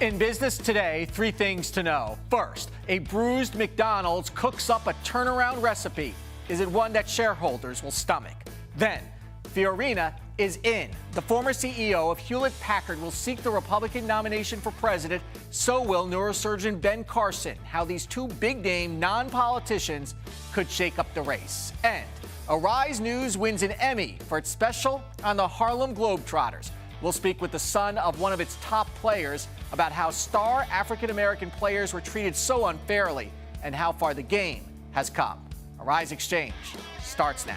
In business today, three things to know. First, a bruised McDonald's cooks up a turnaround recipe. Is it one that shareholders will stomach? Then, Fiorina is in. The former CEO of Hewlett-Packard will seek the Republican nomination for president. So will neurosurgeon Ben Carson. How these two big-name non-politicians could shake up the race. And Arise News wins an Emmy for its special on the Harlem Globetrotters. We'll speak with the son of one of its top players about how star African-American players were treated so unfairly and how far the game has come. Arise Xchange starts now.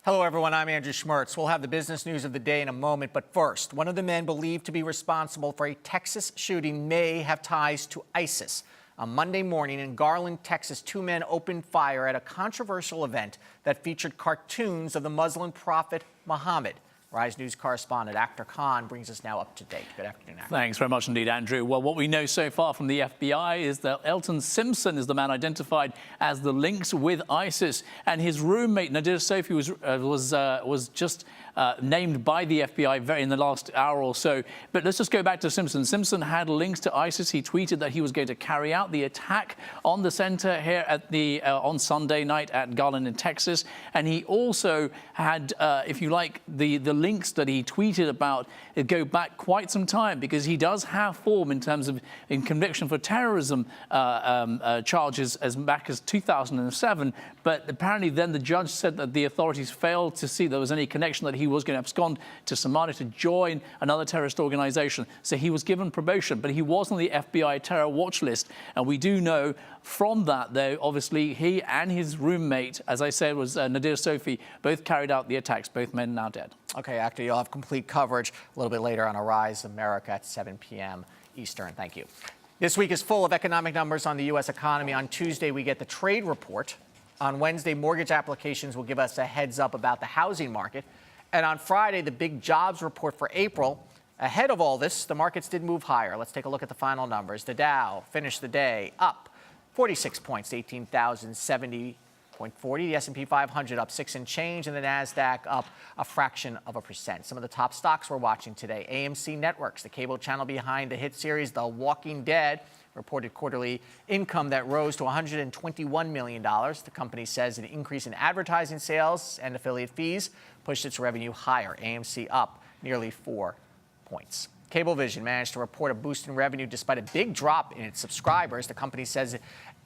Hello, everyone. I'm Andrew Schmertz. We'll have the business news of the day in a moment. But first, one of the men believed to be responsible for a Texas shooting may have ties to ISIS. On Monday morning in Garland, Texas, two men opened fire at a controversial event that featured cartoons of the Muslim prophet Muhammad. Rise News correspondent Akhtar Khan brings us now up to date. Good afternoon, Akhtar. Thanks very much indeed, Andrew. Well, what we know so far from the FBI is that Elton Simpson is the man identified as the links with ISIS, and his roommate Nadir Sophie was just named by the FBI in the last hour or so. But let's just go back to Simpson. Simpson had links to ISIS. He tweeted that he was going to carry out the attack on the center here at on Sunday night at Garland in Texas, and he also had, if you like, the links that he tweeted about go back quite some time, because he does have form in terms of conviction for terrorism charges as back as 2007. But apparently then the judge said that the authorities failed to see there was any connection, that he was going to abscond to Somalia to join another terrorist organization. So he was given probation, but he was on the FBI terror watch list. And we do know from that, though, obviously, he and his roommate, as I said, was Nadir Sophie, both carried out the attacks, both men now dead. Okay, Akhtar, you'll have complete coverage a little bit later on Arise America at 7 p.m. Eastern. Thank you. This week is full of economic numbers on the U.S. economy. On Tuesday, we get the trade report. On Wednesday, mortgage applications will give us a heads up about the housing market. And on Friday, the big jobs report for April. Ahead of all this, the markets did move higher. Let's take a look at the final numbers. The Dow finished the day up 46 points to 18,070.40. The S&P 500 up 6 and change, and the NASDAQ up a fraction of a percent. Some of the top stocks we're watching today: AMC Networks, the cable channel behind the hit series The Walking Dead, reported quarterly income that rose to $121 million. The company says an increase in advertising sales and affiliate fees pushed its revenue higher. AMC up nearly 4 points. Cablevision managed to report a boost in revenue despite a big drop in its subscribers. The company says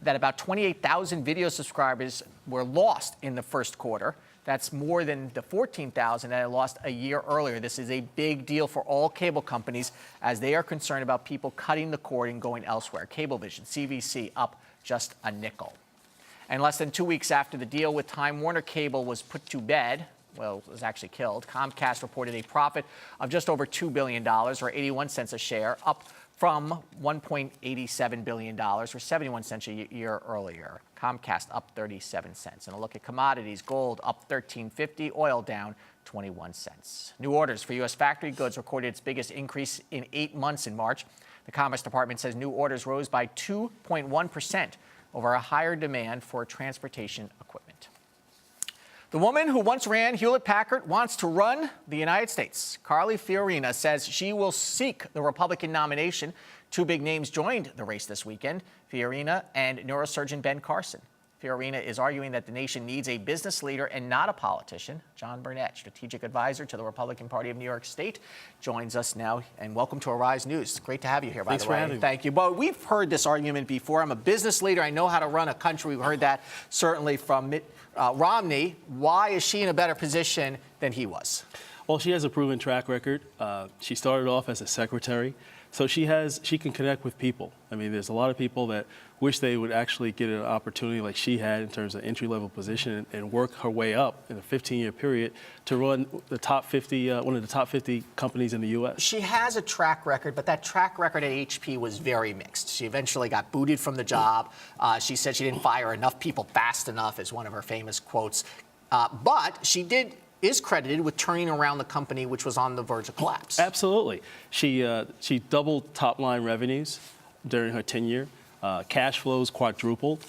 that about 28,000 video subscribers were lost in the first quarter. That's more than the 14,000 that it lost a year earlier. This is a big deal for all cable companies as they are concerned about people cutting the cord and going elsewhere. Cablevision, CVC, up just a nickel. And less than 2 weeks after the deal with Time Warner Cable was put to bed, well, it was actually killed, Comcast reported a profit of just over $2 billion, or 81 cents a share, up from $1.87 billion, or 71 cents a year earlier. Comcast up 37 cents. And a look at commodities: gold up $13.50, oil down 21 cents. New orders for U.S. factory goods recorded its biggest increase in 8 months in March. The Commerce Department says new orders rose by 2.1% over a higher demand for transportation equipment. The woman who once ran Hewlett-Packard wants to run the United States. Carly Fiorina says she will seek the Republican nomination. Two big names joined the race this weekend: Fiorina and neurosurgeon Ben Carson. Fiorina is arguing that the nation needs a business leader and not a politician. John Burnett, strategic advisor to the Republican Party of New York State, joins us now. And welcome to Arise News. Great to have you here, by the way. Thanks for having me. Thank you. But we've heard this argument before. I'm a business leader. I know how to run a country. We've heard that certainly from Romney. Why is she in a better position than he was? Well, she has a proven track record. She started off as a secretary, so she can connect with people. I mean, there's a lot of people that wish they would actually get an opportunity like she had in terms of entry-level position and work her way up in a 15-year period to run the top 50, one of the top 50 companies in the U.S. She has a track record, but that track record at HP was very mixed. She eventually got booted from the job. She said she didn't fire enough people fast enough, is one of her famous quotes. But she did is credited with turning around the company, which was on the verge of collapse. Absolutely. She doubled top-line revenues during her tenure. Cash flows quadrupled,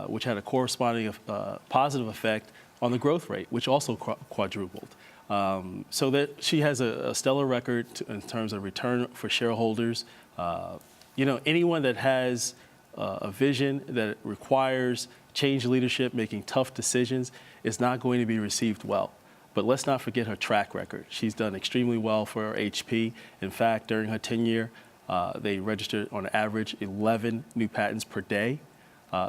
which had a corresponding positive effect on the growth rate, which also quadrupled. So that she has a stellar record in terms of return for shareholders. Anyone that has a vision that requires change leadership, making tough decisions, is not going to be received well. But let's not forget her track record. She's done extremely well for HP. In fact, during her tenure, they registered on average 11 new patents per day.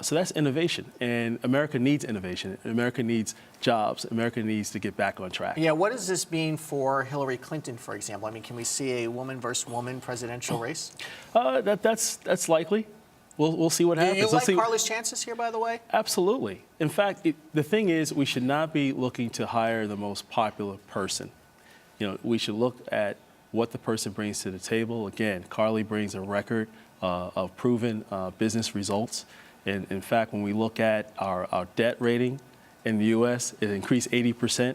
So that's innovation. And America needs innovation. America needs jobs. America needs to get back on track. Yeah, what does this mean for Hillary Clinton, for example? I mean, can we see a woman versus woman presidential race? That's likely. We'll see what happens. Do you like Carly's chances here, by the way? Absolutely. In fact, the thing is, we should not be looking to hire the most popular person. We should look at what the person brings to the table. Again, Carly brings a record of proven business results. And in fact, when we look at our debt rating in the U.S., it increased 80%.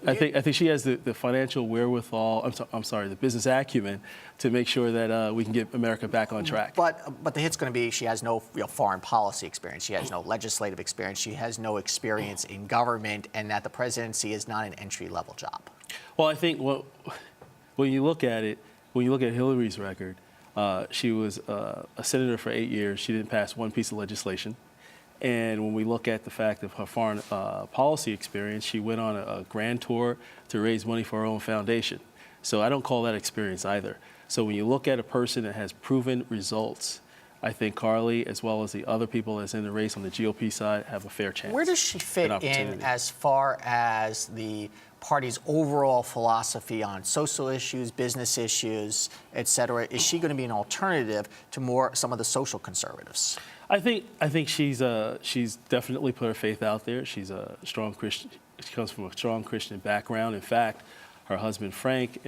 I think she has the financial wherewithal. The business acumen to make sure that we can get America back on track. But the hit's going to be she has no foreign policy experience. She has no legislative experience. She has no experience in government, and that the presidency is not an entry-level job. Well, I think when you look at it, when you look at Hillary's record, she was a senator for 8 years. She didn't pass one piece of legislation. And when we look at the fact of her foreign policy experience, she went on a grand tour to raise money for her own foundation. So I don't call that experience either. So when you look at a person that has proven results, I think Carly, as well as the other people that's in the race on the GOP side, have a fair chance. Where does she fit in as far as the party's overall philosophy on social issues, business issues, et cetera? Is she going to be an alternative to some of the social conservatives? I think she's definitely put her faith out there. She's a strong Christian. She comes from a strong Christian background. In fact, her husband Frank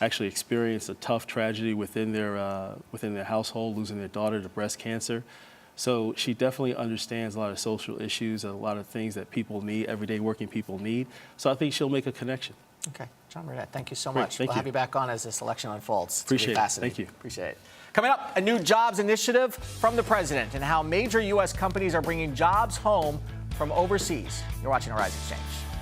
actually experienced a tough tragedy within their household, losing their daughter to breast cancer. So she definitely understands a lot of social issues and a lot of things that people need, everyday working people need. So I think she'll make a connection. Okay. John Burnett, thank you so Great, much. thank We'll you. have you back on as this election unfolds. Appreciate it. Fascinating. Thank you. Appreciate it. Coming up, a new jobs initiative from the president and how major U.S. companies are bringing jobs home from overseas. You're watching Arise Xchange.